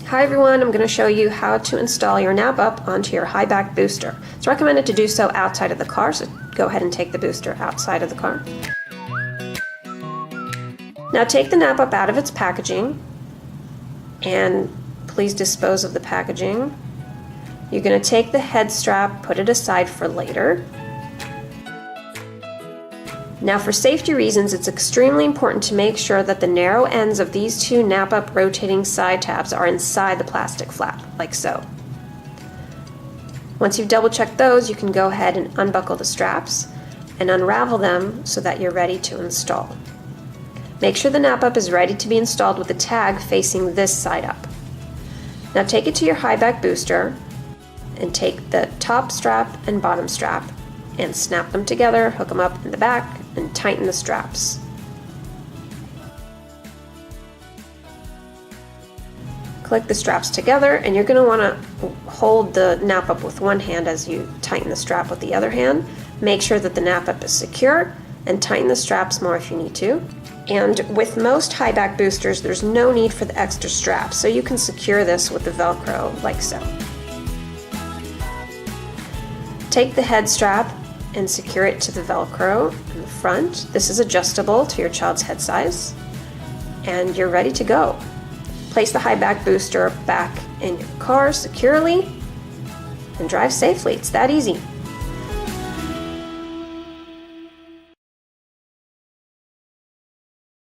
Hi everyone, I'm going to show you how to install your Nap-Up onto your high back booster. It's recommended to do so outside of the car, so go ahead and take the booster outside of the car. Now take the Nap-Up out of its packaging and please dispose of the packaging. You're going to take the head strap, put it aside for later. Now for safety reasons, it's extremely important to make sure that the narrow ends of these two Nap-Up rotating side tabs are inside the plastic flap, like so. Once you've double checked those, you can go ahead and unbuckle the straps and unravel them so that you're ready to install. Make sure the Nap-Up is ready to be installed with the tag facing this side up. Now take it to your high back booster and take the top strap and bottom strap and snap them together, hook them up in the back, and tighten the straps. Click the straps together, and you're going to want to hold the Nap-Up with one hand as you tighten the strap with the other hand. Make sure that the Nap-Up is secure, and tighten the straps more if you need to. And with most high back boosters, there's no need for the extra straps, so you can secure this with the Velcro like so. Take the head strap and secure it to the Velcro in the front. This is adjustable to your child's head size, and you're ready to go. Place the high back booster back in your car securely and drive safely. It's that easy.